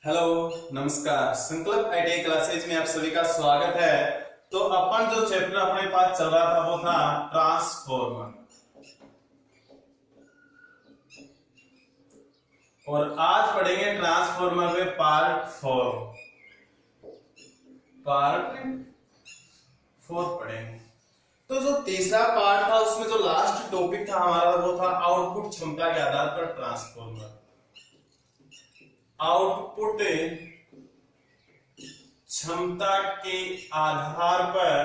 Hello नमस्कार। संकल्प ITI classes में आप सभी का स्वागत है। तो अपन जो चैप्टर अपने पास चल रहा था वो था ट्रांसफॉर्मर, और आज पढ़ेंगे ट्रांसफॉर्मर में पार्ट 4 पढ़ेंगे। तो जो तीसरा पार्ट था उसमें जो लास्ट टॉपिक था हमारा वो था आउटपुट क्षमता के आधार पर ट्रांसफॉर्मर। आउटपुट क्षमता के आधार पर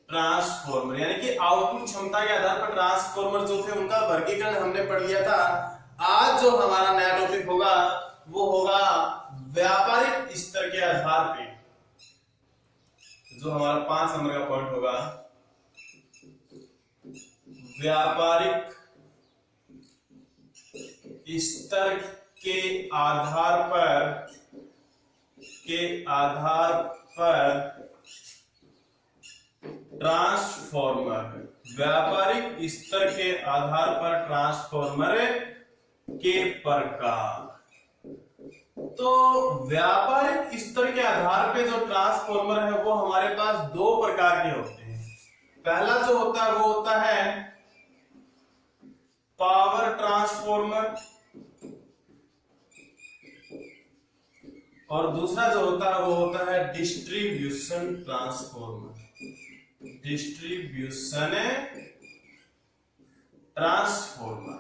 ट्रांसफॉर्मर, यानी कि आउटपुट क्षमता के आधार पर ट्रांसफॉर्मर जो थे उनका वर्गीकरण हमने पढ़ लिया था। आज जो हमारा नया टॉपिक होगा वो होगा व्यापारिक स्तर के आधार पे। जो हमारा 5 नंबर का पॉइंट होगा, व्यापारिक स्तर के आधार पर ट्रांसफॉर्मर। व्यापारिक स्तर के आधार पर ट्रांसफॉर्मर के प्रकार। तो व्यापारिक स्तर के आधार पे जो ट्रांसफॉर्मर है वो हमारे पास 2 प्रकार के होते हैं। पहला जो होता है वो होता है पावर ट्रांसफॉर्मर, और दूसरा जो होता है वो होता है डिस्ट्रीब्यूशन ट्रांसफॉर्मर। Distribution transformer.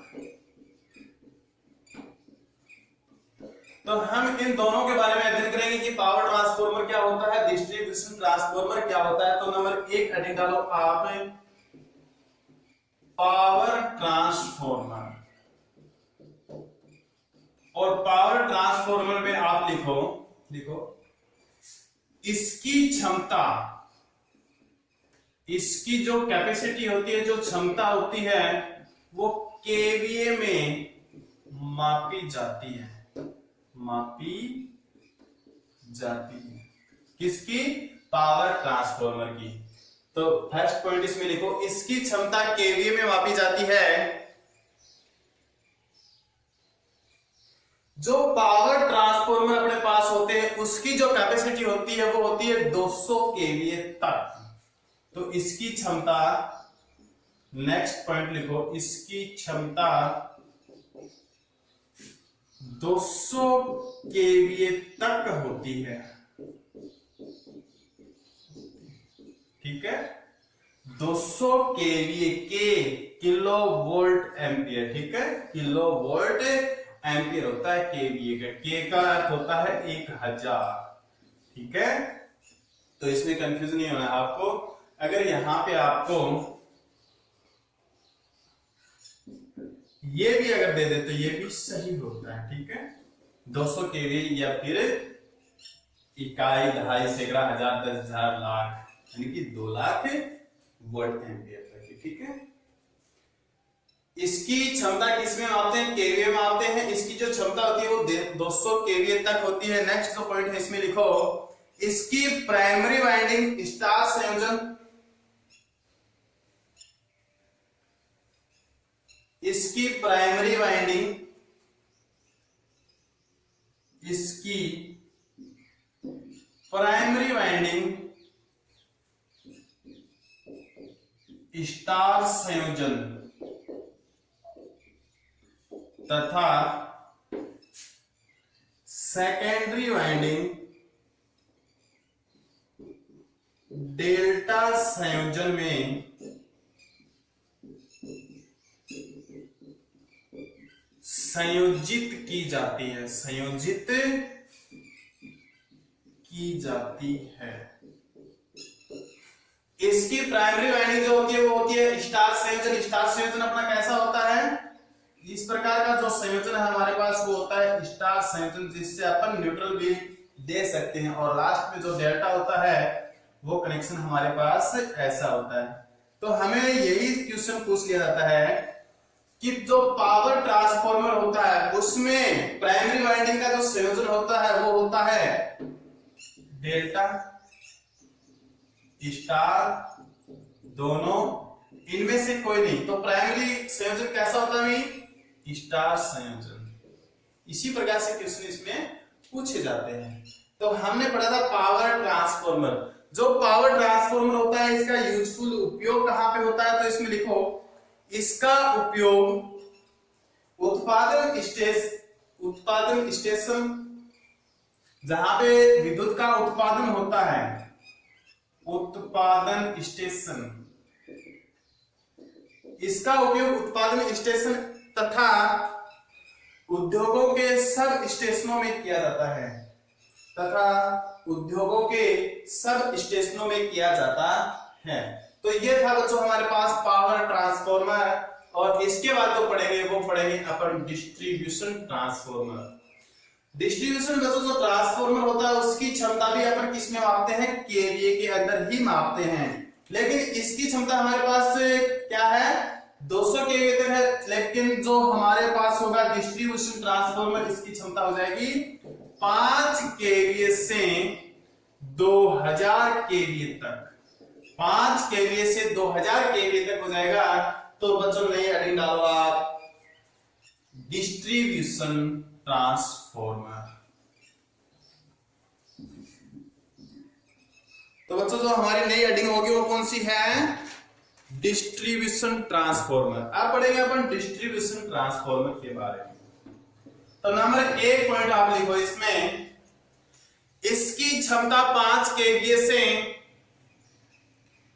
तो हम इन दोनों के बारे में अध्ययन करेंगे कि पावर ट्रांसफॉर्मर क्या होता है, डिस्ट्रीब्यूशन ट्रांसफॉर्मर क्या होता है। तो नंबर 1 हेडिंग डालो आप, पावर ट्रांसफॉर्मर। और पावर ट्रांसफॉर्मर में आप लिखो इसकी क्षमता, इसकी जो कैपेसिटी होती है, जो क्षमता होती है वो केवीए में मापी जाती है। किसकी? पावर ट्रांसफॉर्मर की। तो फर्स्ट पॉइंट इसमें लिखो, इसकी क्षमता केवीए में मापी जाती है। जो पावर ट्रांसफॉर्मर अपने पास होते हैं उसकी जो कैपेसिटी होती है वो होती है 200 केवीए तक। तो इसकी क्षमता, नेक्स्ट पॉइंट लिखो, इसकी क्षमता 200 केवीए तक होती है। ठीक है, 200 केवीए के किलो वोल्ट एम्पियर। ठीक है, किलो वोल्ट एम्पियर होता है केवीए का। के का अर्थ होता है 1000। ठीक है, तो इसमें कंफ्यूजन नहीं होना आपको। अगर यहां पे आपको ये भी अगर दे दे तो ये भी सही होता है। ठीक है, 200 केवीए या फिर इकाई, दहाई, सैकड़ा, हजार, 10,000, लाख, यानी कि 2 लाख वोल्ट एम्पियर तक। ठीक है, इसकी क्षमता किसमें मापते हैं? केवीए में मापते हैं। इसकी जो क्षमता होती है वो 200 केवीए तक होती है। नेक्स्ट जो पॉइंट है इसमें लिखो, इसकी प्राइमरी वाइंडिंग स्टार संयोजन, इसकी प्राइमरी वाइंडिंग, इसकी प्राइमरी वाइंडिंग स्टार संयोजन तथा सेकेंडरी वाइंडिंग डेल्टा संयोजन में संयोजित की जाती है। संयोजित की जाती है। इसकी प्राइमरी वाइंडिंग जो होती है वो होती है स्टार संयोजन। स्टार संयोजन अपना कैसा होता है? इस प्रकार का जो संयोजन है हमारे पास वो होता है स्टार संयोजन, जिससे अपन न्यूट्रल भी दे सकते हैं। और लास्ट में जो डेल्टा होता है वो कनेक्शन हमारे पास ऐसा होता है। तो हमें यही क्वेश्चन पूछ लिया जाता है कि जो पावर ट्रांसफॉर्मर होता है उसमें प्राइमरी वाइंडिंग का जो संयोजन होता है वो होता है डेल्टा स्टार, दोनों, इनमें से कोई नहीं। तो प्राइमरी संयोजन कैसा होता है? स्टार संयोजन। इसी प्रकार से क्वेश्चन इसमें पूछे जाते हैं। तो हमने पढ़ा था पावर ट्रांसफॉर्मर। जो पावर ट्रांसफॉर्मर होता है इसका यूजफुल उपयोग कहां पे होता है, तो इसमें लिखो इसका उपयोग उत्पादन स्टेशन जहां पे विद्युत का उत्पादन होता है, उत्पादन स्टेशन, इसका उपयोग उत्पादन स्टेशन तथा उद्योगों के सब स्टेशनों में किया जाता है, तथा उद्योगों के सब स्टेशनों में किया जाता है। तो ये था बच्चों हमारे पास पावर ट्रांसफॉर्मर। और इसके बाद जो पढ़ेंगे वो पढ़ेंगे अपन डिस्ट्रीब्यूशन ट्रांसफॉर्मर। डिस्ट्रीब्यूशन बच्चों जो ट्रांसफॉर्मर होता है उसकी क्षमता भी अपन किस में मापते हैं, केवीए के अंदर ही मापते हैं। लेकिन इसकी क्षमता हमारे पास क्या है, 200 केवीए तक है। लेकिन जो हमारे पास होगा डिस्ट्रीब्यूशन ट्रांसफॉर्मर, इसकी क्षमता हो जाएगी 5 केवीए से 2000 केवीए तक। 5 केवीए से 2000 केवीए तक हो जाएगा। तो बच्चों नई हेडिंग डालो आप, डिस्ट्रीब्यूशन ट्रांसफॉर्मर। तो बच्चों जो हमारी नई हेडिंग होगी वो कौन सी है, डिस्ट्रीब्यूशन ट्रांसफॉर्मर। अब पढ़ेंगे अपन डिस्ट्रीब्यूशन ट्रांसफॉर्मर के बारे में। तो नंबर 1 पॉइंट आप लिखो इसमें, इसकी क्षमता 5 केवीए से,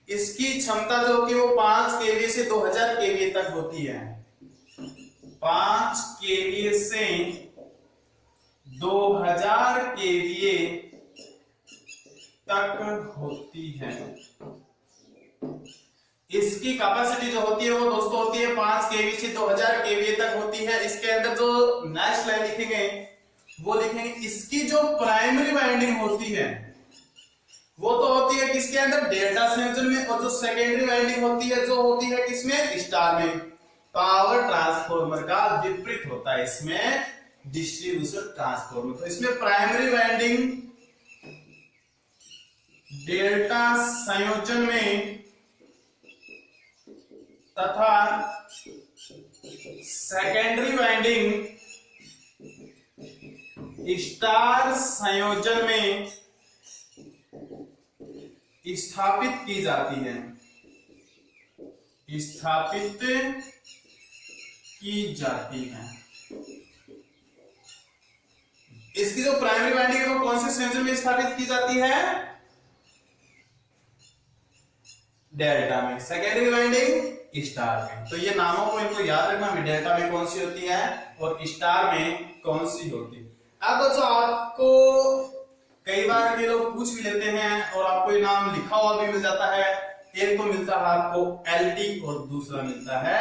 इसकी क्षमता जो कि वो 5 केवीए से 2000 केवीए तक होती है। 5 केवीए से 2000 केवीए तक होती है। इसकी कैपेसिटी जो होती है वो दोस्तों होती है 5 केवी से 2000 केवीए तक होती है। इसके अंदर जो नेक्स्ट लाइन लिखेंगे वो लिखेंगे इसकी जो प्राइमरी वाइंडिंग होती है वो तो होती है किसके अंदर, डेल्टा संयोजन में। और जो सेकेंडरी वाइंडिंग होती है जो होती है किसमें, स्टार में। पावर ट्रांसफॉर्मर का विपरीत होता है इसमें डिस्ट्रीब्यूशन ट्रांसफॉर्मर। तो इसमें प्राइमरी वाइंडिंग डेल्टा संयोजन में तथा सेकेंडरी वाइंडिंग स्टार संयोजन में स्थापित की जाती है, स्थापित की जाती है। इसकी जो प्राइमरी वाइंडिंग है वो कौन से संयोजन में स्थापित की जाती है, डेल्टा में। सेकेंडरी वाइंडिंग स्टार में। तो ये नामों को इनको याद रखना, डेल्टा में कौन सी होती है और स्टार में कौन सी होती है। अब बच्चों आपको कई बार के लोग पूछ भी लेते हैं और आपको ये नाम लिखा हुआ भी मिल जाता है। एक तो मिलता है आपको LT और दूसरा मिलता है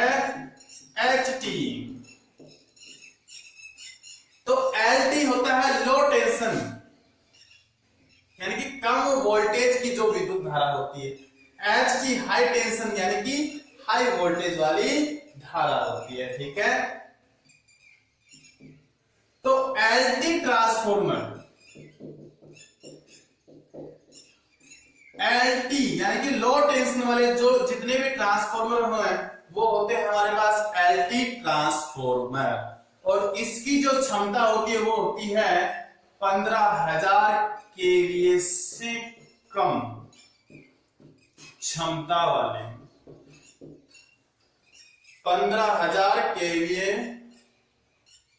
HT। तो LT होता है लो टेंशन, यानी कि कम वोल्टेज की जो विद्युत धारा होती है। HT हाई टेंशन यानी कि हाई वोल्टेज वाली धारा होती है। ठीक है, तो LT ट्रांसफॉर्मर, LT यानी कि लो टेंशन वाले जो जितने भी ट्रांसफॉर्मर हैं वो होते हैं हमारे पास LT ट्रांसफॉर्मर। और इसकी जो क्षमता होती है वो होती है 15000 केवीए से कम क्षमता वाले, 15000 केवीए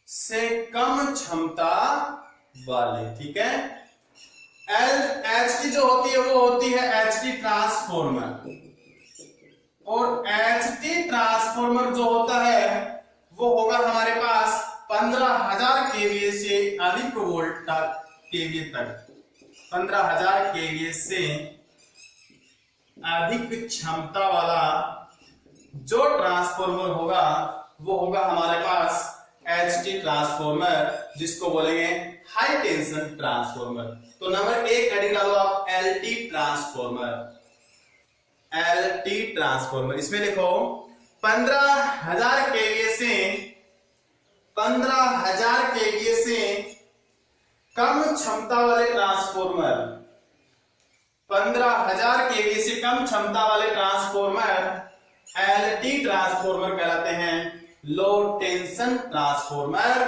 से कम क्षमता वाले। ठीक है, HT जो होती है वो होती है HT ट्रांसफॉर्मर। और HT ट्रांसफॉर्मर जो होता है वो होगा हमारे पास 15000 केवीए से अधिक वोल्ट केवीए तक, 15000 केवीए से अधिक क्षमता वाला जो ट्रांसफॉर्मर होगा वो होगा हमारे पास HT ट्रांसफॉर्मर, जिसको बोलेंगे हाई टेंशन ट्रांसफॉर्मर। तो नंबर 1 हेडिंग डालो आप LT ट्रांसफॉर्मर। LT ट्रांसफॉर्मर इसमें लिखो 15000 केवीए से 15000 केवीए से कम क्षमता वाले ट्रांसफॉर्मर, 15000 केवीए से कम क्षमता वाले ट्रांसफॉर्मर LT ट्रांसफॉर्मर कहलाते हैं, लो टेंशन ट्रांसफॉर्मर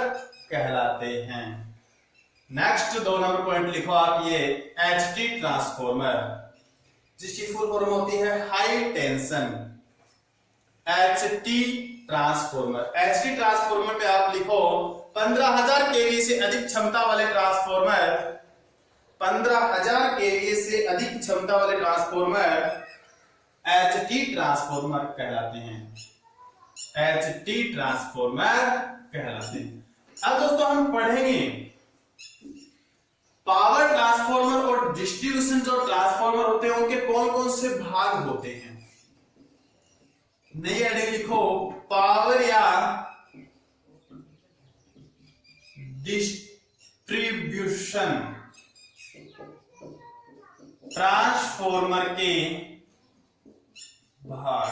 कहलाते हैं। नेक्स्ट 2 नंबर पॉइंट लिखो आप, ये HT ट्रांसफॉर्मर, जिसकी फुल फॉर्म होती है high tension HT transformer. HT transformer पे आप लिखो 15,000 kVA से अधिक क्षमता वाले ट्रांसफॉर्मर, 15,000 kVA से अधिक क्षमता वाले ट्रांसफॉर्मर HT ट्रांसफॉर्मर कहलाते हैं, HT ट्रांसफॉर्मर कहलाते हैं। अब दोस्तों हम पढ़ेंगे पावर ट्रांसफॉर्मर और डिस्ट्रीब्यूशन जो ट्रांसफॉर्मर होते हैं उनके कौन कौन से भाग होते हैं। नई हेडिंग लिखो, पावर या डिस्ट्रीब्यूशन ट्रांसफॉर्मर के भाग।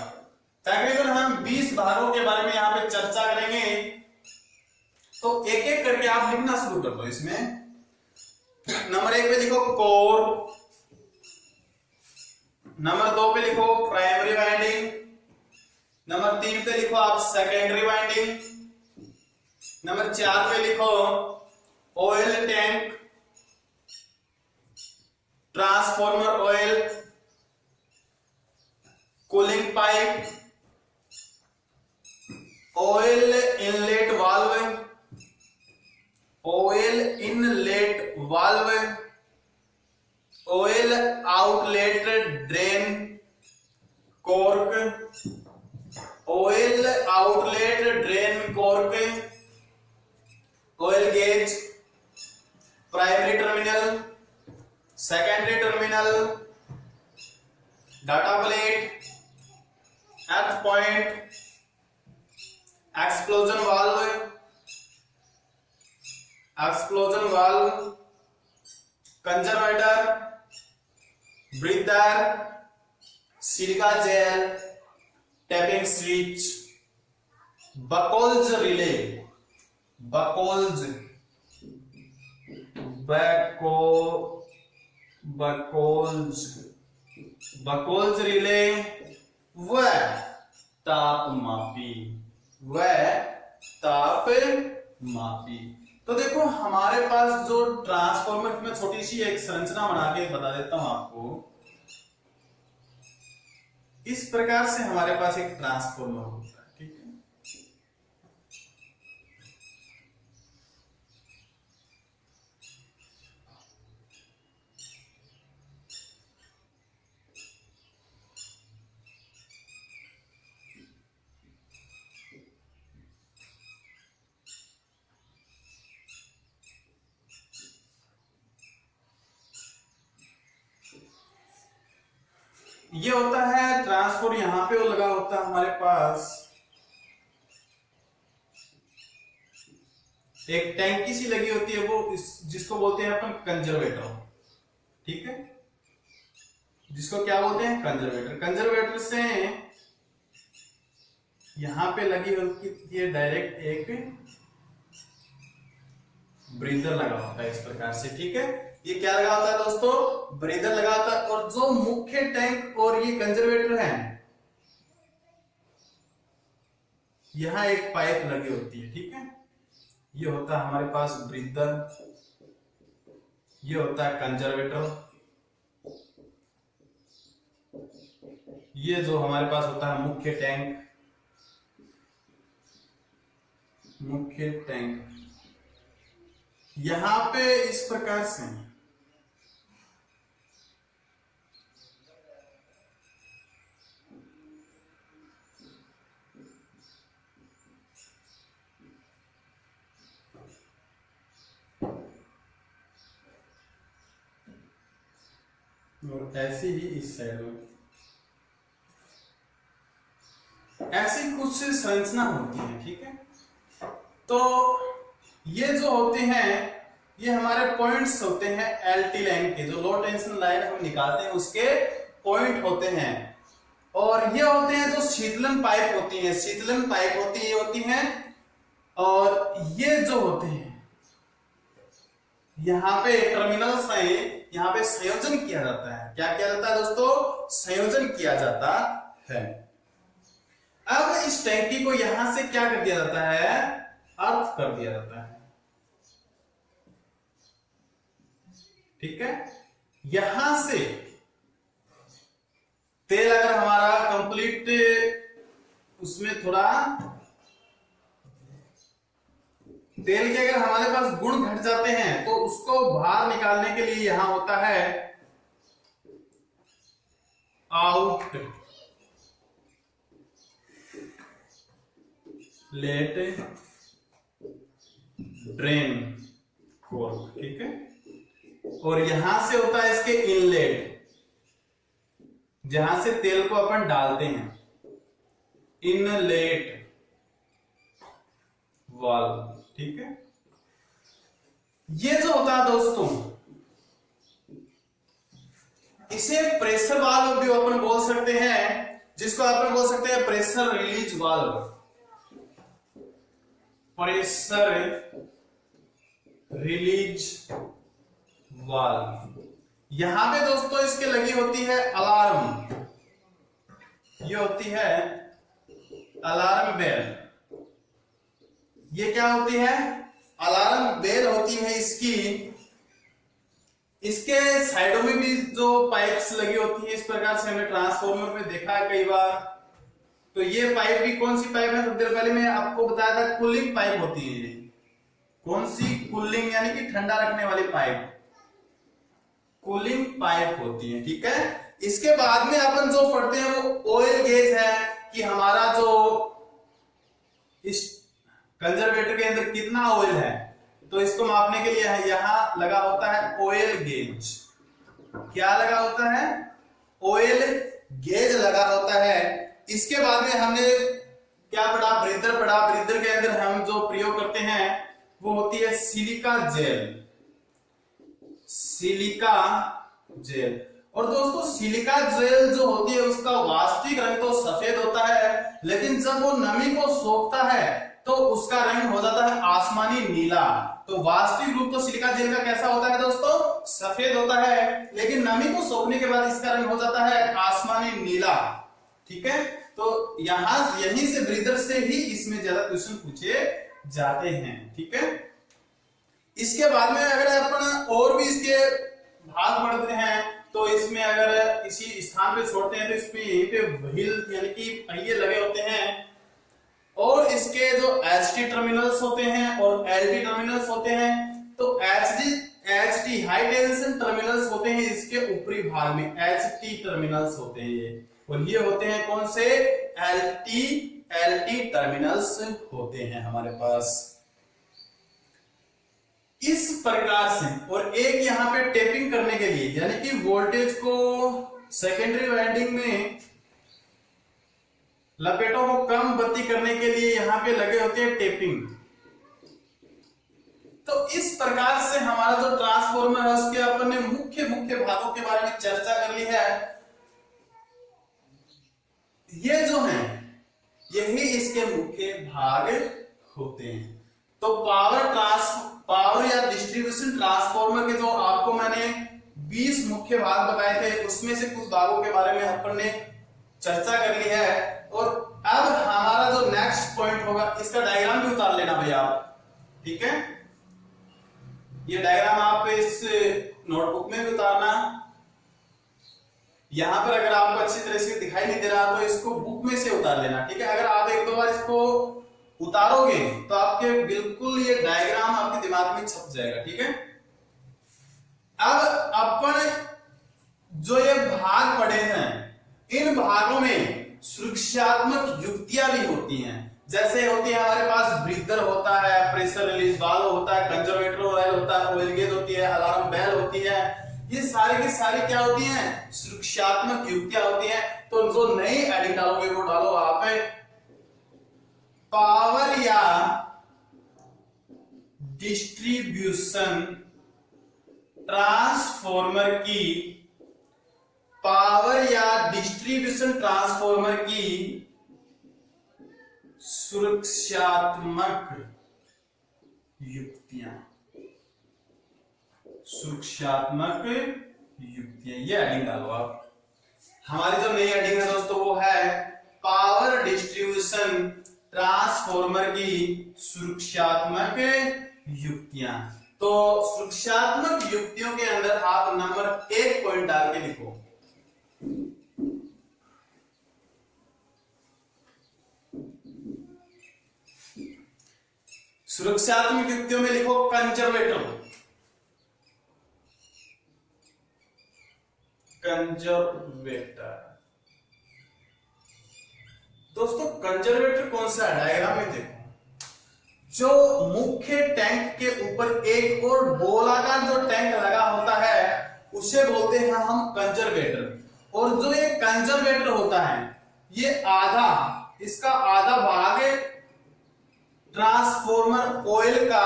तकरीबन हम 20 भागों के बारे में यहां पे चर्चा करेंगे, तो एक एक करके आप लिखना शुरू कर दो। इसमें नंबर 1 पे लिखो कोर, नंबर 2 पे लिखो प्राइमरी वाइंडिंग, नंबर 3 पे लिखो आप सेकेंडरी वाइंडिंग, नंबर 4 पे लिखो oil tank, transformer oil, cooling pipe, oil inlet valve, oil inlet valve, oil outlet drain cork, oil outlet drain cork, oil gauge, primary terminal, secondary terminal, data plate, earth point, explosion valve, explosion valve, conservator, breather, silica gel, tapping switch, Buchholz relay, Buchholz Buchholz relay व तापमापी, व तापमापी। तो देखो हमारे पास जो transformer, में छोटी सी एक संरचना बना के बता देता हूं आपको। इस प्रकार से हमारे पास एक ट्रांसफॉर्मर होता है, ठीक है। ये होता है ट्रांसफॉर्मर, यहां पे वो लगा होता है हमारे पास एक टैंकी सी लगी होती है, वो जिसको बोलते हैं अपन कंजर्वेटर, ठीक है। जिसको क्या बोलते हैं, कंजर्वेटर। कंजर्वेटर से यहां पे लगी होती है डायरेक्ट एक ब्रीदर लगा होता है इस प्रकार से, ठीक है। ये क्या लगा होता है दोस्तों, ब्रीदर लगा होता है। और जो मुख्य टैंक और ये कंजर्वेटर है, यहां एक पाइप लगी होती है, ठीक है। ये होता है हमारे पास ब्रीदर, ये होता है कंजर्वेटर, ये जो हमारे पास होता है मुख्य टैंक, मुख्य टैंक। यहां पे इस प्रकार से और ऐसे ही इस साइड में ऐसी कुछ संरचना होती है, ठीक है। तो ये जो होते हैं, ये हमारे पॉइंट्स होते हैं एलटी लाइन के, जो लो टेंशन लाइन हम निकालते हैं उसके पॉइंट होते हैं। और ये होते हैं जो शीतलन पाइप होती है, शीतलन पाइप होती है। और ये जो होते हैं यहाँ पे टर्मिनल्स हैं, यहाँ पे संयोजन किया जाता है। क्या किया जाता है दोस्तों, संयोजन किया जाता है। अब इस टैंकी को यहां से क्या कर दिया जाता है, अर्थ कर दिया जाता है। ठीक है। यहां से तेल अगर हमारा कंप्लीट उसमें थोड़ा तेल के अगर हमारे पास गुण घट जाते हैं तो उसको बाहर निकालने के लिए यहां होता है आउट लेट ड्रेन फोर्क, ठीक है। और यहां से होता है इसके इनलेट, जहां से तेल को अपन डालते हैं, इनलेट वाल्व, ठीक है। ये जो होता है दोस्तों, इसे प्रेशर वाल्व भी अपन बोल सकते हैं, जिसको अपन बोल सकते हैं pressure release valve, pressure release valve. यहां पे दोस्तों इसके लगी होती है अलार्म, ये होती है अलार्म बेल। ये क्या होती है? अलार्म बेल होती है इसकी। इसके साइडों में भी जो पाइप्स लगी होती है, इस प्रकार से हमने ट्रांसफार्मर में देखा है कई बार। तो ये पाइप भी कौन सी पाइप है? थोड़ी देर पहले मैं आपको बताया था, कूलिंग पाइप होती है ये। कौन सी? कूलिंग, यानी कि ठंडा रखने वाली पाइप, कूलिंग पाइप होती है, ठीक है। इसके बाद में अपन जो पढ़ते हैं वो ऑयल गेज है, कि हमारा जो इस कंजर्वेटर के अंदर कितना ऑयल है, तो इसको मापने के लिए यहां लगा होता है ऑयल गेज। क्या लगा होता है? ऑयल गेज लगा होता है। इसके बाद में हमने क्या पढ़ा? ब्रीदर पढ़ा। ब्रीदर के अंदर हम जो प्रयोग करते हैं वो होती है सिलिका जेल, सिलिका जेल। और दोस्तों सिलिका जेल जो होती है उसका वास्तविक रंग तो सफेद होता है, लेकिन जब वो नमी को सोखता है तो उसका रंग हो जाता है आसमानी नीला। तो वास्तविक रूप तो सिलिका जेल का कैसा होता है दोस्तों? सफेद होता है, लेकिन नमी को सोखने के बाद इसका रंग हो जाता है आसमानी नीला, ठीक है। तो यहीं से ब्रीदर से ही इसमें ज्यादा क्वेश्चन पूछे जाते हैं, ठीक है। इसके बाद में अगर अपन और भी इसके भाग पढ़ते हैं, तो इसमें अगर इसी स्थान पे छोड़ते हैं तो इसमें यहीं पे व्हील यानी कि पहिए लगे होते हैं, और इसके जो HT टर्मिनल्स होते हैं और LT टर्मिनल्स होते हैं। तो HT हाई टेंशन टर्मिनल्स होते हैं इसके ऊपरी भाग में, HT टर्मिनल्स होते हैं ये, और ये होते हैं कौन से? LT टर्मिनल्स होते हैं हमारे पास इस प्रकार से। और एक यहां पे टेपिंग करने के लिए, यानी कि वोल्टेज को सेकेंडरी वाइंडिंग में लपेटों को कम बत्ती करने के लिए यहां पे लगे होते हैं टेपिंग। तो इस प्रकार से हमारा जो ट्रांसफार्मर है उसके अपन ने मुख्य भागों के बारे में चर्चा कर ली है। ये जो है यही इसके मुख्य भाग होते हैं। तो पावर या डिस्ट्रीब्यूशन ट्रांसफार्मर के जो आपको मैंने 20 मुख्य भाग बताए थे, उसमें से कुछ भागों के बारे में अपन ने चर्चा कर ली है। और अब हमारा जो नेक्स्ट पॉइंट होगा, इसका डायग्राम भी उतार लेना भैया आप, ठीक है। ये डायग्राम आप इस नोटबुक में भी उतारना। यहां पर अगर आपको अच्छी तरह से दिखाई नहीं दे रहा तो इसको बुक में से उतार लेना, ठीक है। अगर आप एक दो बार इसको उतारोगे तो आपके बिल्कुल ये डायग्राम आपके दिमाग में छप जाएगा, ठीक है। अब अपन जो ये भाग पढ़े हैं, इन भागों में सुरक्षात्मक युक्तियां भी होती हैं। जैसे होती है हमारे पास ब्रीदर होता है, प्रेशर रिलीज वाल्व होता है, कंजर्वेटर ऑयल होता है, ऑयल गेज होती है, अलार्म बेल होती है। ये सारी की सारी क्या होती हैं? सुरक्षात्मक युक्तियां होती हैं। तो जो नई एडिंग डालोगे वो डालो आप पावर या डिस्ट्रीब्यूशन ट्रांसफार्मर की, पावर या डिस्ट्रीब्यूशन ट्रांसफार्मर की सुरक्षात्मक युक्तियां, सुरक्षात्मक युक्तियां, ये एडिंग डालो आप। हमारी जो नई एडिंग है दोस्तों वो है पावर डिस्ट्रीब्यूशन ट्रांसफार्मर की सुरक्षात्मक युक्तियां। तो सुरक्षात्मक युक्तियों के अंदर आप नंबर 1 पॉइंट डाल के लिखो। सुरक्षात्मक युक्तियों में लिखो कंजर्वेटर। कंजर्वेटर दोस्तों, कंजर्वेटर कौन सा है? डायग्राम में देखो, जो मुख्य टैंक के ऊपर एक और गोलाकार जो टैंक लगा होता है उसे बोलते हैं हम कंजर्वेटर। और जो ये कंजर्वेटर होता है ये इसका आधा भाग ट्रांसफॉर्मर ऑयल का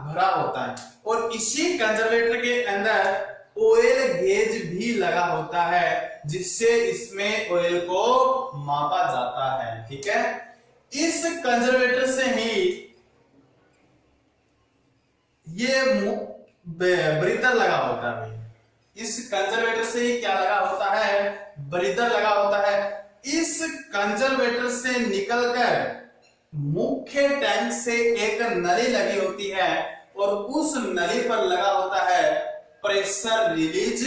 भरा होता है और इसी कंजर्वेटर के अंदर ऑयल गेज भी लगा होता है जिससे इसमें ऑयल को मापा जाता है। ठीक है, इस कंजर्वेटर से ही ये ब्रीदर लगा होता है। इस कंजर्वेटर से ही क्या लगा होता है? ब्रीदर लगा होता है। इस कंजर्वेटर से निकलकर मुख्य टैंक से एक नली लगी होती है और उस नली पर लगा होता है प्रेशर रिलीज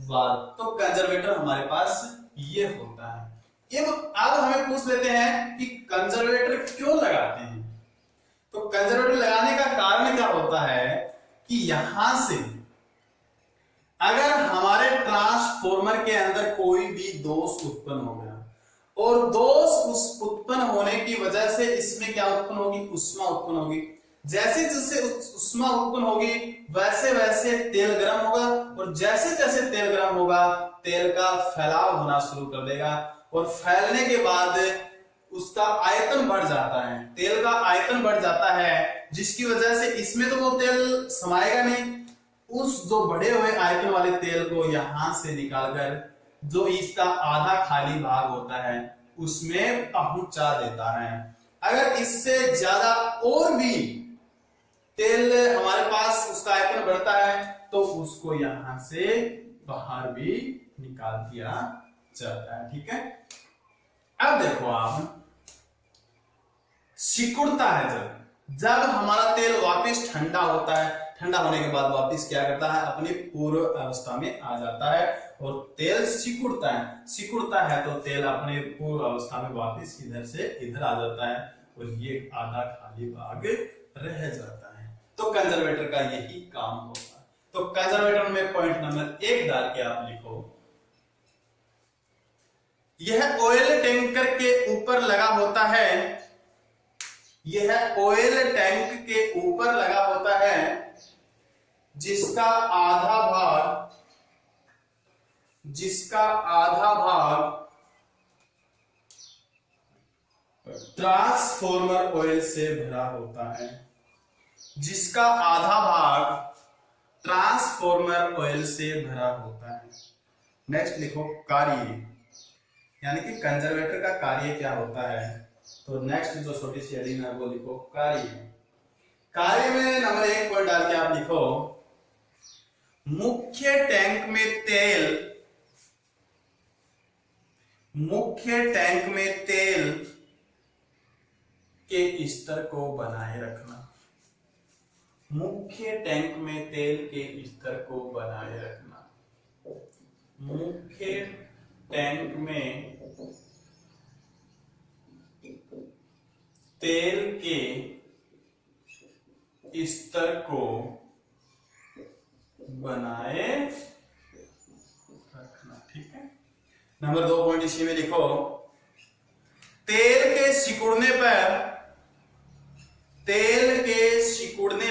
वाल्व। तो कंजर्वेटर हमारे पास ये होता है। अब हमें पूछ लेते हैं कि कंजर्वेटर क्यों लगाते हैं। तो कंजर्वेटर लगाने का कारण क्या होता है कि यहां से अगर हमारे ट्रांसफॉर्मर के अंदर कोई भी दोष उत्पन्न हो गया और दोष उत्पन्न होने की वजह से इसमें क्या उत्पन्न होगी? उष्मा उत्पन्न होगी। जैसे जैसे उष्मा उत्पन्न होगी वैसे वैसे तेल गर्म होगा और जैसे जैसे तेल गर्म होगा तेल का फैलाव होना शुरू कर देगा और फैलने के बाद उसका आयतन बढ़ जाता है। तेल का आयतन बढ़ जाता है जिसकी वजह से इसमें तो वो तेल समाएगा नहीं, उस जो बढ़े हुए आयतन वाले तेल को यहां से निकालकर जो इसका आधा खाली भाग होता है उसमें पहुंचा देता है। अगर इससे ज्यादा और भी तेल हमारे पास उसका आयतन बढ़ता है तो उसको यहां से बाहर भी निकाल दिया जाता है। ठीक है, अब देखो आप, सिकुड़ता है जब हमारा तेल वापस ठंडा होता है, ठंडा होने के बाद वापस क्या करता है? अपनी पूर्व अवस्था में आ जाता है और तेल सिकुड़ता है तो तेल अपने पूर्व अवस्था में वापस इधर से इधर आ जाता है और ये आधा खाली भाग रह जाता है। तो कंजर्वेटर का यही काम होता है। तो कंजर्वेटर में पॉइंट नंबर 1 डाल के आप लिखो, यह ऑयल टैंकर के ऊपर लगा होता है। यह ऑयल टैंक के ऊपर लगा होता है जिसका आधा भाग ट्रांसफॉर्मर ऑयल से भरा होता है। जिसका आधा भाग ट्रांसफॉर्मर ऑयल से भरा होता है। नेक्स्ट लिखो कार्य, यानी कि कंजर्वेटर का कार्य क्या होता है। तो नेक्स्ट जो छोटी सी हेडिंग है वो लिखो कार्य। कार्य में नंबर 1 पॉइंट डाल के आप लिखो, मुख्य टैंक में तेल के स्तर को बनाए रखना। मुख्य टैंक में तेल के स्तर को बनाए रखना। मुख्य टैंक में तेल के स्तर को बनाए रखना। ठीक है, नंबर 2 पॉइंट इसी में लिखो, तेल के सिकुड़ने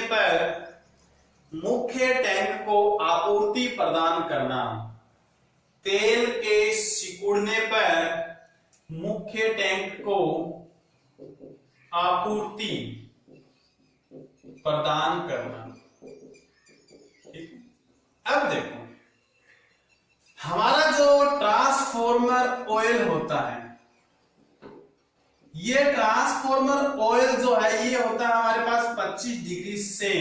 पर मुख्य टैंक को आपूर्ति प्रदान करना। तेल के सिकुड़ने पर मुख्य टैंक को आपूर्ति प्रदान करना। अब देखो, हमारा जो ट्रांसफॉर्मर ऑयल होता है, ये ट्रांसफॉर्मर ऑयल जो है ये होता है हमारे पास 25 डिग्री से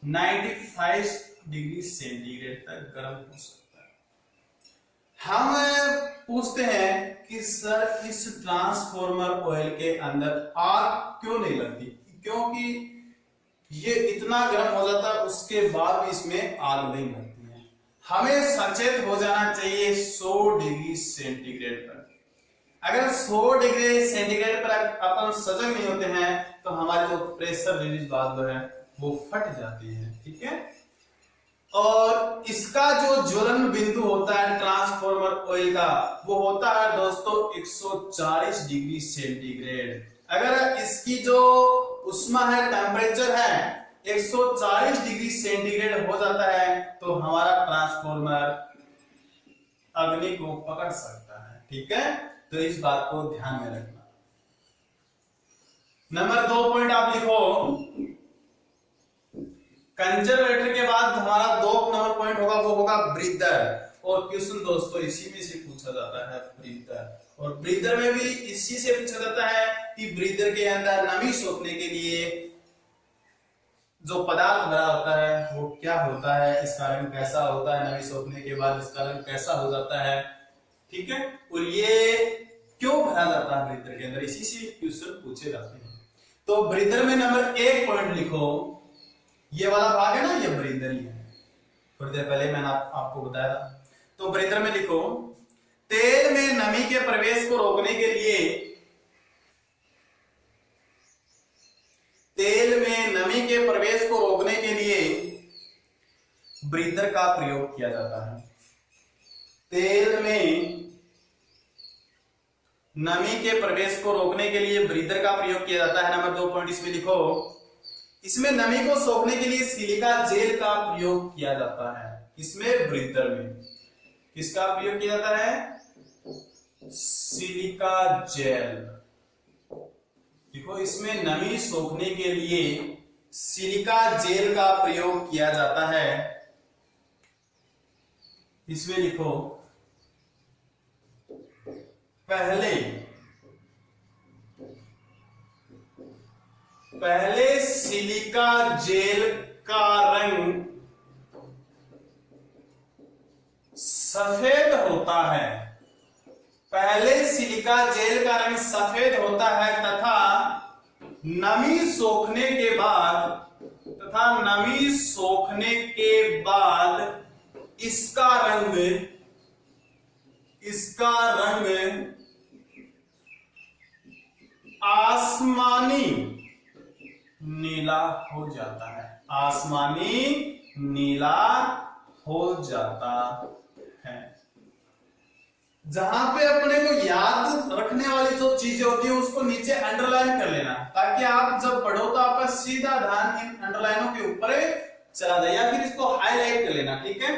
95 डिग्री सेंटीग्रेड तक गर्म हो सकता है। हम पूछते हैं कि सर इस ट्रांसफॉर्मर ऑयल के अंदर आग क्यों नहीं लगती? क्योंकि ये इतना गर्म हो जाता है, उसके बाद भी इसमें आग नहीं लगती है। हमें सचेत हो जाना चाहिए 100 डिग्री सेंटीग्रेड पर। अगर 100 डिग्री सेंटीग्रेड पर अपन सजग नहीं होते हैं तो हमारी जो प्रेशर रिलीज वाल्व है वो फट जाती है, ठीक है। और इसका जो ज्वलन बिंदु होता है ट्रांसफॉर्मर ऑयल का, वो होता है दोस्तों 140 डिग्री सेंटीग्रेड। अगर इसकी जो उष्मा है, टेम्परेचर है 140 डिग्री सेंटीग्रेड हो जाता है तो हमारा ट्रांसफॉर्मर अग्नि को पकड़ सकता है, ठीक है। तो इस बात को ध्यान में रखना। नंबर 2 पॉइंट आप लिखो। कंजर्वेटर के बाद हमारा 2 नंबर पॉइंट होगा, वो होगा ब्रीदर। और क्वेश्चन दोस्तों इसी में से पूछा जाता है, ब्रीदर। और ब्रीदर में भी इसी से पूछा जाता है कि ब्रीदर के अंदर नमी सोखने के लिए जो पदार्थ भरा होता है वो क्या होता है, इसका रंग कैसा होता है, नमी सोखने के बाद इसका रंग कैसा हो जाता है, ठीक है। और ये क्यों भरा जाता है ब्रीदर के अंदर, इसी से क्वेश्चन पूछे जाते हैं। तो ब्रीदर में नंबर 1 पॉइंट लिखो, ये वाला भाग है ना, ये ब्रीदर ही है, थोड़ी देर पहले मैंने आपको बताया था। तो ब्रीदर में लिखो, तेल में नमी के प्रवेश को रोकने के लिए, तेल में नमी के प्रवेश को रोकने के लिए ब्रीदर का प्रयोग किया जाता है। तेल में नमी के प्रवेश को रोकने के लिए ब्रीदर का प्रयोग किया जाता है। नंबर 2 पॉइंट इसमें लिखो, इसमें नमी को सोखने के लिए सिलिका जेल का प्रयोग किया जाता है। इसमें ब्रीदर में किसका प्रयोग किया जाता है, सिलिका जेल। देखो इसमें नमी सोखने के लिए सिलिका जेल का प्रयोग किया जाता है। इसमें लिखो, पहले सिलिका जेल का रंग सफेद होता है। पहले सिलिका जेल का रंग सफेद होता है तथा नमी सोखने के बाद इसका रंग आसमानी नीला हो जाता है, आसमानी नीला हो जाता है। जहां पे अपने को याद रखने वाली जो चीजें होती है उसको नीचे अंडरलाइन कर लेना, ताकि आप जब पढ़ो तो आपका सीधा ध्यान इन अंडरलाइनों के ऊपर चला जाए, या फिर इसको हाईलाइट कर लेना, ठीक है।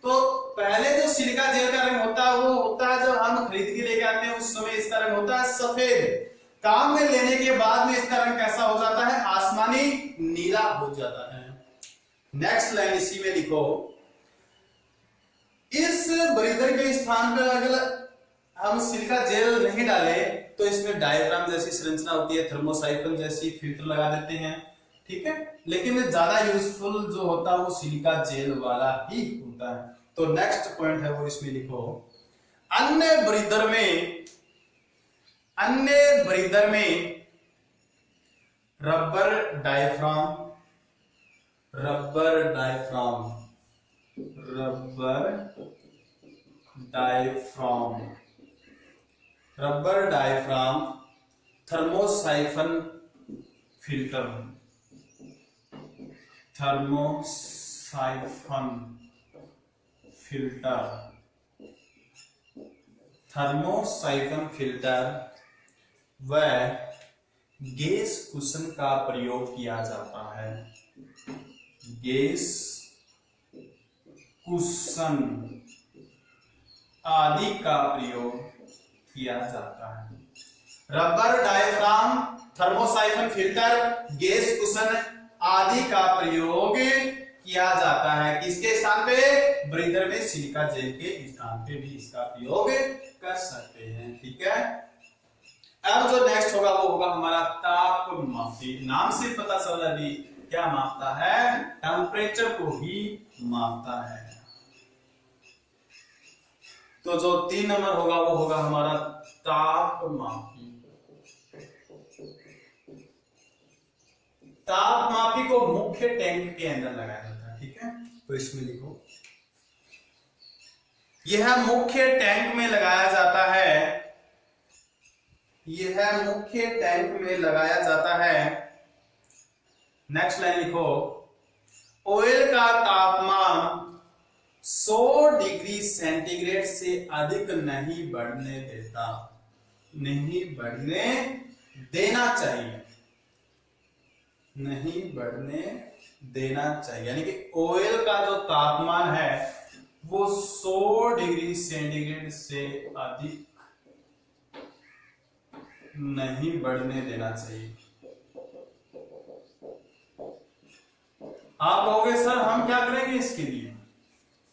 तो पहले जो सिलिका जेल का रंग होता है वो होता है जब हम खरीद के लेके आते हैं, उस समय इसका रंग होता है सफेद। काम में लेने के बाद में इसका रंग कैसा हो जाता है, आसमानी नीला हो जाता है। नेक्स्ट लाइन इसी में लिखो, इस ब्रीदर के स्थान पर अगर हम सिलिका जेल नहीं डाले तो इसमें डायफ्राम जैसी संरचना होती है, थर्मोसाइफन जैसी फिल्टर लगा देते हैं, ठीक है। लेकिन ज्यादा यूजफुल जो होता है वो सिलिका जेल वाला ही होता है। तो नेक्स्ट पॉइंट है वो इसमें लिखो, अन्य ब्रीदर में रबर डायफ्राम, थर्मोसाइफन फिल्टर, व गैस कुशन का प्रयोग किया जाता है। गैस कुशन आदि का प्रयोग किया जाता है। Rubber diaphragm, thermosiphon filter, gas cushion आदि का प्रयोग किया जाता है। किसके स्थान पे, ब्रीदर में सिलिका जेल के स्थान पे भी इसका प्रयोग कर सकते हैं, ठीक है। अब जो नेक्स्ट होगा वो होगा हमारा तापमापी। नाम से पता चल रहा है क्या मापता है, टेम्परेचर को ही मापता है। तो जो 3 नंबर होगा वो होगा हमारा तापमापी। तापमापी को मुख्य टैंक के अंदर लगाया जाता है, ठीक है। तो इसमें लिखो यह मुख्य टैंक में लगाया जाता है, यह मुख्य टैंक में लगाया जाता है। नेक्स्ट लाइन लिखो, ऑयल का तापमान 100 डिग्री सेंटीग्रेड से अधिक नहीं बढ़ने देता, नहीं बढ़ने देना चाहिए, नहीं बढ़ने देना चाहिए। यानी कि ऑयल का जो तापमान है वो 100 डिग्री सेंटीग्रेड से अधिक नहीं बढ़ने देना चाहिए। आप कहोगे सर हम क्या करेंगे इसके लिए?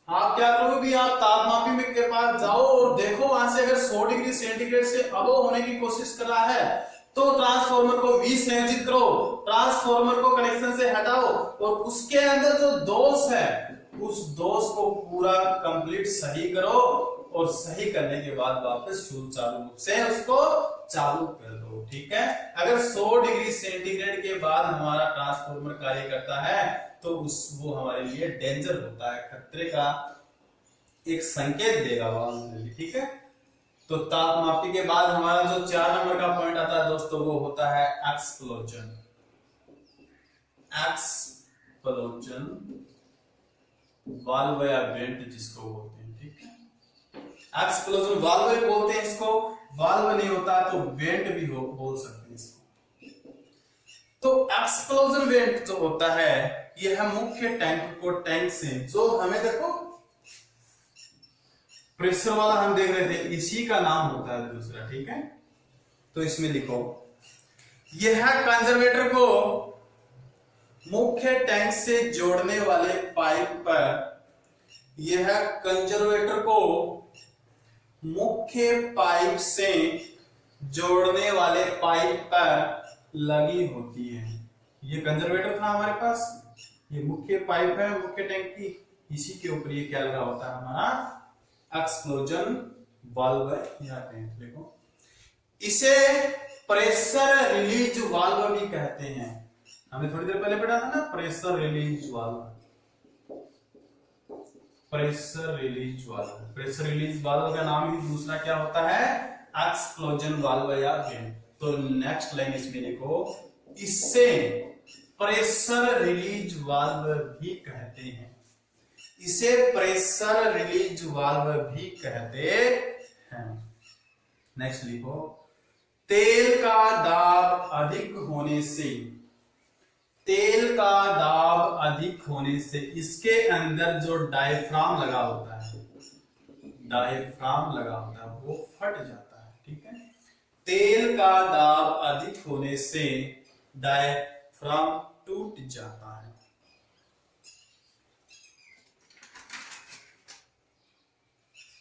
आप क्या करोगे भी, आप तापमापी में के पास जाओ और देखो वहां से अगर 100 डिग्री सेंटीग्रेड से अबव होने की कोशिश कर रहा है तो ट्रांसफार्मर को विसंयोजित करो, ट्रांसफार्मर को कनेक्शन से हटाओ और उसके अंदर जो दोष है उस दोष को पूरा कंप्लीट सही करो और सही करने के बाद वापस सुचारू रूप से उसको चालू कर दो, ठीक है। अगर 100 डिग्री सेंटीग्रेड के बाद हमारा ट्रांसफार्मर कार्य करता है तो वो हमारे लिए डेंजर होता है, खतरे का एक संकेत देगा वो, ठीक है। तो तापमापी के बाद हमारा जो 4 नंबर का पॉइंट आता है दोस्तों वो होता है एक्सप्लोजन। एक्सप्लोजन वाल्व या वेंट जिसको बोलते हैं, ठीक है। एक्सप्लोजन वाल्व बोलते हैं इसको, वाल्व नहीं होता तो वेंट भी बोल सकते हैं इसको। तो एक्सप्लोजन वेंट जो होता है यह मुख्य टैंक को, टैंक से जो हमें देखो प्रेशर वाला हम देख रहे थे, इसी का नाम होता है दूसरा, ठीक है। तो इसमें लिखो यह कंजर्वेटर को मुख्य टैंक से जोड़ने वाले पाइप पर, यह कंजर्वेटर को मुख्य पाइप से जोड़ने वाले पाइप पर लगी होती है। ये कंजर्वेटर था हमारे पास, ये मुख्य पाइप है मुख्य टैंक की, इसी के ऊपर ये क्या लगा होता है हमारा एक्सप्लोजन वाल्व यहाँ पे देखो। इसे प्रेशर रिलीज वाल्व भी कहते हैं, हमने थोड़ी देर पहले पढ़ा था ना pressure release valve, pressure release valve. Pressure release valve का नाम ही दूसरा क्या होता है एक्सप्लोजन वाल्व या वेंट। तो नेक्स्ट लाइन इसमें लिखो इससे प्रेशर रिलीज वाल्व भी कहते हैं, इसे प्रेशर रिलीज वाल्व भी कहते हैं। नेक्स्ट लिखो तेल का दाब अधिक होने से, तेल का दाब अधिक होने से इसके अंदर जो डायफ्राम लगा होता है, डायफ्राम लगा होता है वो फट जाता है, ठीक है। तेल का दाब अधिक होने से डायफ्राम टूट जाता है,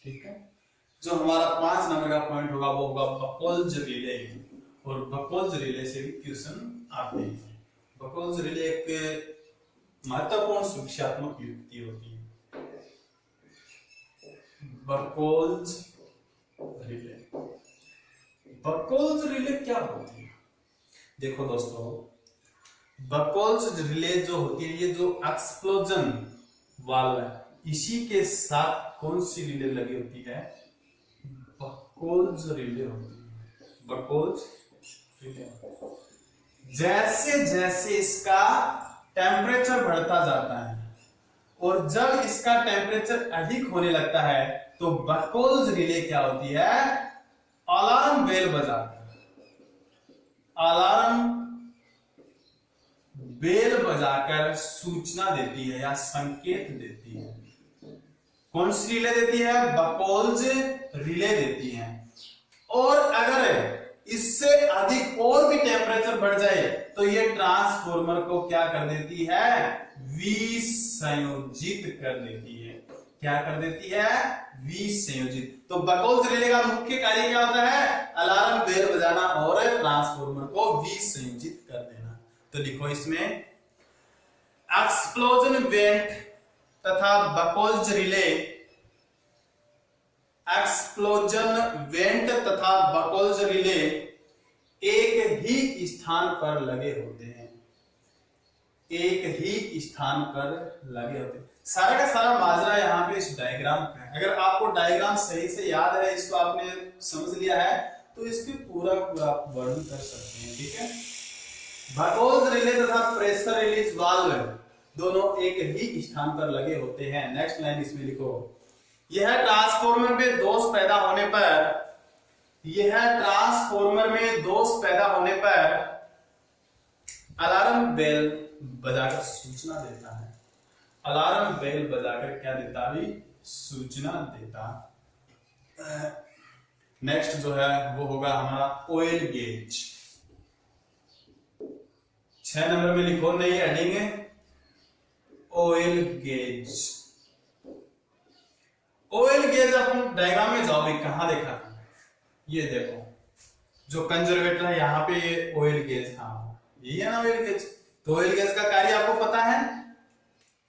ठीक है। जो हमारा 5 नंबर का पॉइंट होगा वो होगा बकोल्ज रिले, और बकोल्ज रिले से भी क्वेश्चन आते हैं। बकोल्ज रिले एक महत्वपूर्ण सूक्ष्मात्मक युक्ति होती है। बकोल्ज रिले, बकोल्ज रिले क्या होती है? देखो दोस्तों बकोल्ज रिले जो होती है, ये जो एक्सप्लोजन वाल्व है इसी के साथ कौन सी रिले लगी होती है? बकोल्ज रिले होती है, बकोल्ज रिले। जैसे जैसे इसका टेम्परेचर बढ़ता जाता है और जब इसका टेम्परेचर अधिक होने लगता है तो बकोल्ज रिले क्या होती है? अलार्म बेल बजाकर, अलार्म बेल बजाकर सूचना देती है या संकेत देती है। कौन सी रिले देती है? बकोल्ज रिले देती है। और अगर इससे अधिक और भी टेम्परेचर बढ़ जाए तो ये ट्रांसफार्मर को क्या कर देती है? विसंयोजित कर देती है। क्या कर देती है? विसंयोजित। तो बकोल्ज रिले का मुख्य कार्य क्या होता है? अलार्म बेल बजाना और ट्रांसफार्मर को विसंयोजित कर देना। तो लिखो इसमें एक्सप्लोजन वेंट तथा बकोल्ज रिले, एक्सप्लोजन वेंट तथा बकोल्ज रिले एक ही स्थान पर लगे होते हैं, एक ही स्थान पर लगे होते हैं। सारा का सारा माजरा यहाँ पे इस डायग्राम का है। अगर आपको डायग्राम सही से याद है, इसको आपने समझ लिया है, तो इसके पूरा पूरा आप वर्णन कर सकते हैं। ठीक है, होज रिले तथा प्रेशर रिलीज वाल्व दोनों एक ही स्थान पर लगे होते हैं। नेक्स्ट लाइन इसमें लिखो, यह ट्रांसफॉर्मर में दोष पैदा होने पर, यह ट्रांसफॉर्मर में दोष पैदा होने पर अलार्म बेल बजाकर सूचना देता है। अलार्म बेल बजाकर क्या देता भी, सूचना देता। नेक्स्ट जो है वो होगा हमारा ऑयल गेज। 6 नंबर में लिखो नई हेडिंग है ऑयल गेज। ऑयल गेज अपन डायग्राम में जाओगे, कहां देखा था, ये देखो जो कंजर्वेटर है यहाँ पे, ये ऑयल गेज था, यही है ना ऑयल गेज। तो ऑयल गेज का कार्य आपको पता है,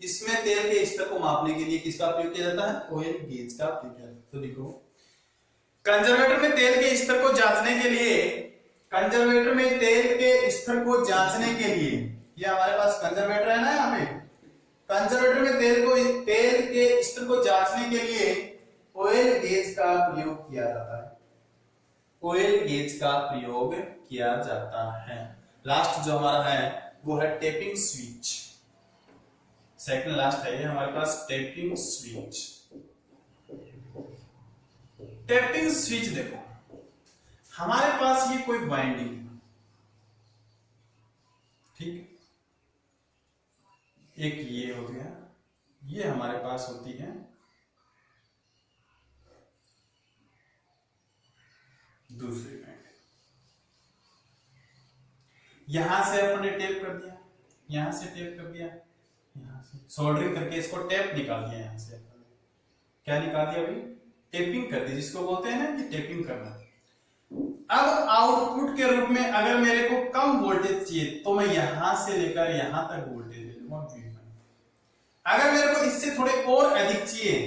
इसमें तेल के स्तर को मापने के लिए किसका प्रयोग किया जाता है, ऑयल गेज का प्रयोग किया जाता है। तो देखो कंजर्वेटर में तेल के स्तर को जांचने के लिए, कंजर्वेटर में तेल के स्तर को जांचने के लिए, ये हमारे पास कंजर्वेटर है ना, यहाँ पे कंजर्वेटर में तेल के स्तर को जांचने के लिए ऑयल गेज का प्रयोग किया जाता है। ऑयल गेज का प्रयोग किया जाता है। लास्ट जो हमारा है वो है टेपिंग स्विच। सेकंड लास्ट है ये हमारे पास टेपिंग स्विच। टेपिंग स्विच देखो, हमारे पास ये कोई वाइंडिंग है, ठीक, एक ये हो गया, ये हमारे पास होती है दूसरी वाइंडिंग। यहां से अपने टेप कर दिया, यहां से टेप कर दिया, यहां से सोल्डरिंग करके इसको टेप निकाल दिया, यहां से क्या निकाल दिया अभी, टेपिंग कर दी, जिसको बोलते हैं ना कि टेपिंग करना। अब आउटपुट के रूप में अगर मेरे को कम वोल्टेज चाहिए तो मैं यहां से लेकर यहां तक वोल्टेज ले लूंगा V1। अगर मेरे को इससे थोड़े और अधिक चाहिए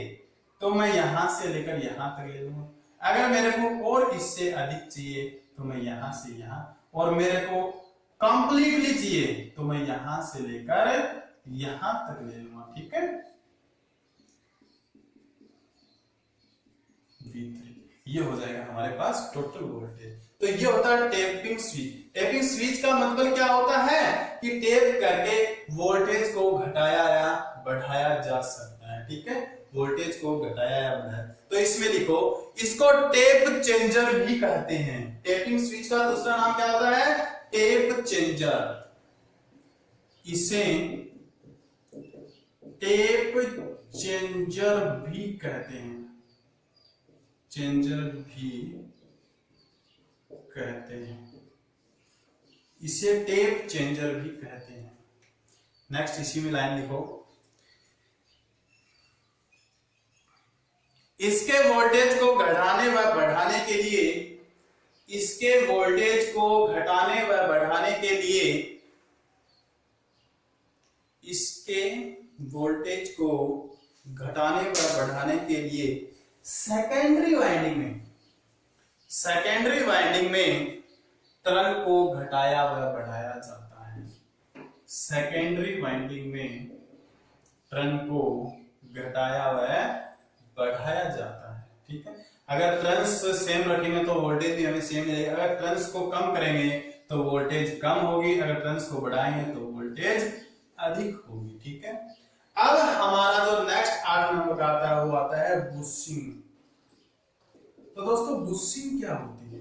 तो मैं यहां से लेकर यहां तक ले लूंगा। अगर मेरे को और इससे अधिक चाहिए तो मैं यहां से यहां, और मेरे को कंप्लीटली चाहिए तो मैं यहां से लेकर यहां तक ले लूंगा। ठीक है, V3 ये हो जाएगा हमारे पास टोटल वोल्टेज। तो ये होता है टेपिंग स्विच। टेपिंग स्विच का मतलब क्या होता है कि टेप करके वोल्टेज को घटाया या बढ़ाया जा सकता है। ठीक है, वोल्टेज को घटाया या बढ़ाया। तो इसमें लिखो, इसको टेप चेंजर भी कहते हैं। टेपिंग स्विच का दूसरा नाम क्या होता है, टेप चेंजर। इसे टेप चेंजर भी कहते हैं, चेंजर भी कहते हैं, इसे टेप चेंजर भी कहते हैं। नेक्स्ट इसी में लाइन लिखो, इसके वोल्टेज को घटाने व बढ़ाने के लिए, इसके वोल्टेज को घटाने व बढ़ाने के लिए, इसके वोल्टेज को घटाने व बढ़ाने के लिए सेकेंडरी वाइंडिंग में टर्न को घटाया व बढ़ाया जाता है। सेकेंडरी वाइंडिंग में टर्न को घटाया व बढ़ाया जाता है। ठीक है, अगर टर्न्स सेम रखेंगे तो वोल्टेज भी हमें सेम मिलेगा। अगर टर्न्स को कम करेंगे तो वोल्टेज कम होगी, अगर टर्न्स को बढ़ाएंगे तो वोल्टेज अधिक होगी। ठीक है, अब हमारा जो नेक्स्ट 8 नंबर का आता है वो आता है बुशिंग। तो दोस्तों बुशिंग क्या होती है,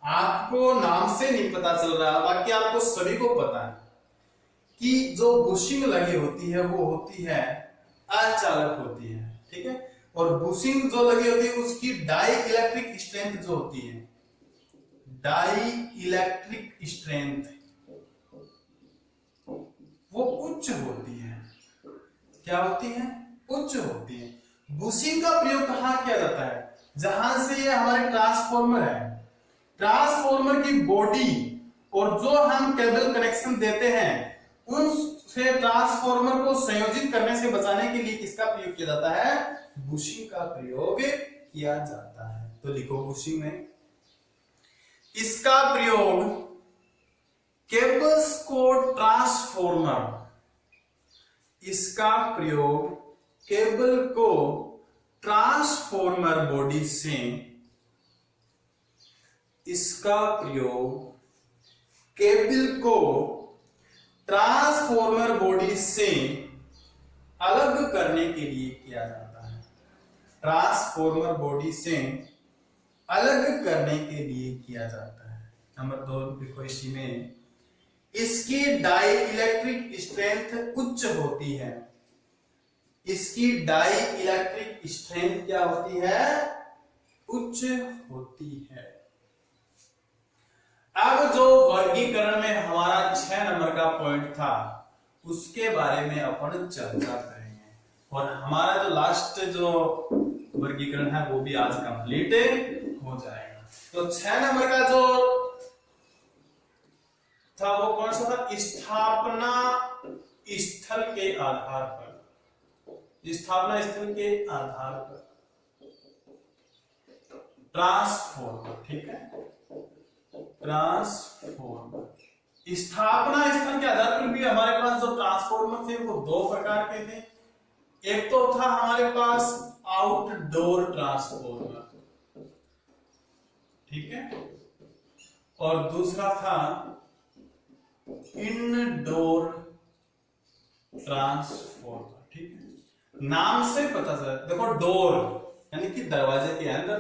आपको नाम से नहीं पता चल रहा, बाकी आपको सभी को पता है कि जो बुशिंग लगी होती है वो होती है अचालक होती है। ठीक है, और बुशिंग जो लगी होती है उसकी डाई इलेक्ट्रिक स्ट्रेंथ जो होती है, डाई इलेक्ट्रिक स्ट्रेंथ वो उच्च होती है। क्या होती है, उच्च होती है। बुशिंग का प्रयोग कहां किया जाता है, जहां से ये हमारे ट्रांसफॉर्मर है, ट्रांसफॉर्मर की बॉडी और जो हम केबल कनेक्शन देते हैं उनसे ट्रांसफॉर्मर को संयोजित करने से बचाने के लिए किसका प्रयोग किया जाता है, बुशिंग का प्रयोग किया जाता है। तो लिखो बुशिंग में इसका प्रयोग केबल्स को ट्रांसफॉर्मर, इसका प्रयोग केबल को ट्रांसफॉर्मर बॉडी से, इसका प्रयोग केबल को ट्रांसफॉर्मर बॉडी से अलग करने के लिए किया जाता है। ट्रांसफॉर्मर बॉडी से अलग करने के लिए किया जाता है। नंबर 2 देखो, इसी में इसकी डाई इलेक्ट्रिक स्ट्रेंथ उच्च होती है। इसकी डाई इलेक्ट्रिक स्ट्रेंथ क्या होती है? उच्च होती है। अब जो वर्गीकरण में हमारा 6 नंबर का पॉइंट था उसके बारे में अपन चर्चा करेंगे, और हमारा जो लास्ट जो वर्गीकरण है वो भी आज कंप्लीट हो जाएगा। तो 6 नंबर का जो था वो कौन सा था? स्थापना स्थल के आधार पर, स्थापना स्थल के आधार पर ट्रांसफॉर्मर, ठीक है, ट्रांसफॉर्मर। स्थापना स्थल के आधार पर भी हमारे पास जो ट्रांसफॉर्मर थे वो 2 प्रकार के थे। एक तो था हमारे पास आउटडोर ट्रांसफॉर्मर, ठीक है, और दूसरा था इनडोर ट्रांसफॉर्मर, ठीक है। नाम से पता चला, देखो डोर यानी कि दरवाजे के अंदर,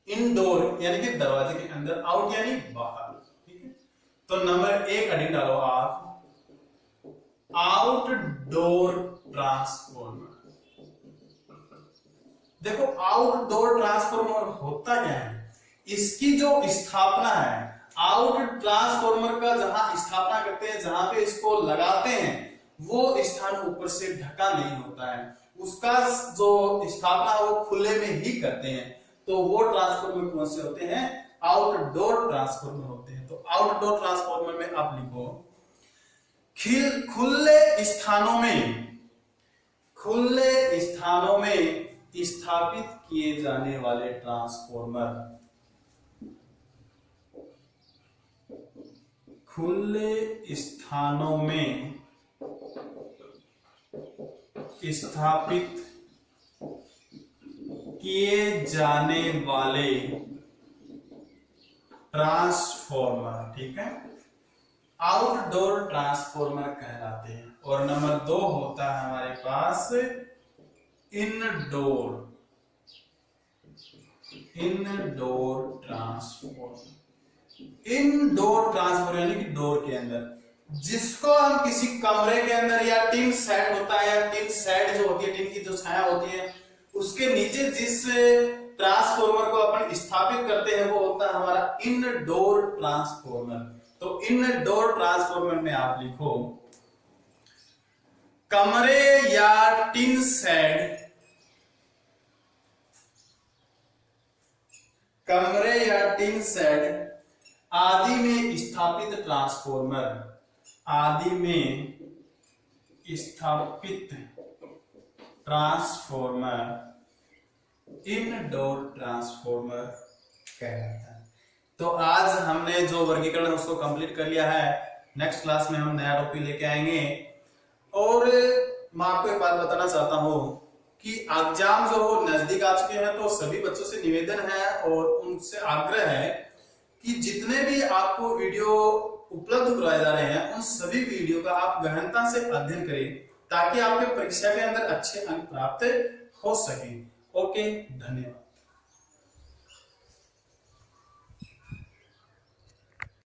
इनडोर यानी कि दरवाजे के अंदर, आउट यानी बाहर, ठीक है। तो नंबर 1 हेडिंग डालो आप, आउटडोर ट्रांसफॉर्मर। देखो आउटडोर ट्रांसफॉर्मर होता क्या है? इसकी जो स्थापना है, आउट ट्रांसफॉर्मर का जहां स्थापना करते हैं, जहां पे इसको लगाते हैं, वो स्थान ऊपर से ढका नहीं होता है। उसका जो स्थापना है वो खुले में ही करते हैं। तो वो ट्रांसफॉर्मर कौन से होते हैं? आउटडोर ट्रांसफॉर्मर होते हैं। तो आउटडोर ट्रांसफॉर्मर में आप लिखो खुले स्थानों में स्थापित किए जाने वाले ट्रांसफॉर्मर, खुले स्थानों में स्थापित किए जाने वाले ट्रांसफॉर्मर, ठीक है, आउटडोर ट्रांसफॉर्मर कहलाते हैं। और नंबर 2 होता है हमारे पास इनडोर ट्रांसफॉर्मर। इनडोर ट्रांसफॉर्मर यानी कि डोर के अंदर, जिसको हम किसी कमरे के अंदर, या टिन शेड होता है, या टिन शेड जो होती है, टिन की जो छाया होती है, उसके नीचे जिस ट्रांसफॉर्मर को अपन स्थापित करते हैं वो होता है हमारा इनडोर ट्रांसफॉर्मर। तो इनडोर ट्रांसफॉर्मर में आप लिखो कमरे या टिन शेड, कमरे या टिन शेड आदि में स्थापित ट्रांसफॉर्मर, आदि में स्थापित ट्रांसफॉर्मर इनडोर ट्रांसफॉर्मर कहलाता है। तो आज हमने जो वर्गीकरण है उसको कंप्लीट कर लिया है। नेक्स्ट क्लास में हम नया टॉपिक लेके आएंगे। और मैं आपको एक बात बताना चाहता हूं कि एग्जाम जो नजदीक आ चुके हैं, तो सभी बच्चों से निवेदन है और उनसे आग्रह है कि जितने भी आपको वीडियो उपलब्ध कराए जा रहे हैं उन सभी वीडियो का आप गहनता से अध्ययन करें, ताकि आपके परीक्षा के अंदर अच्छे अंक प्राप्त हो सके। ओके, धन्यवाद।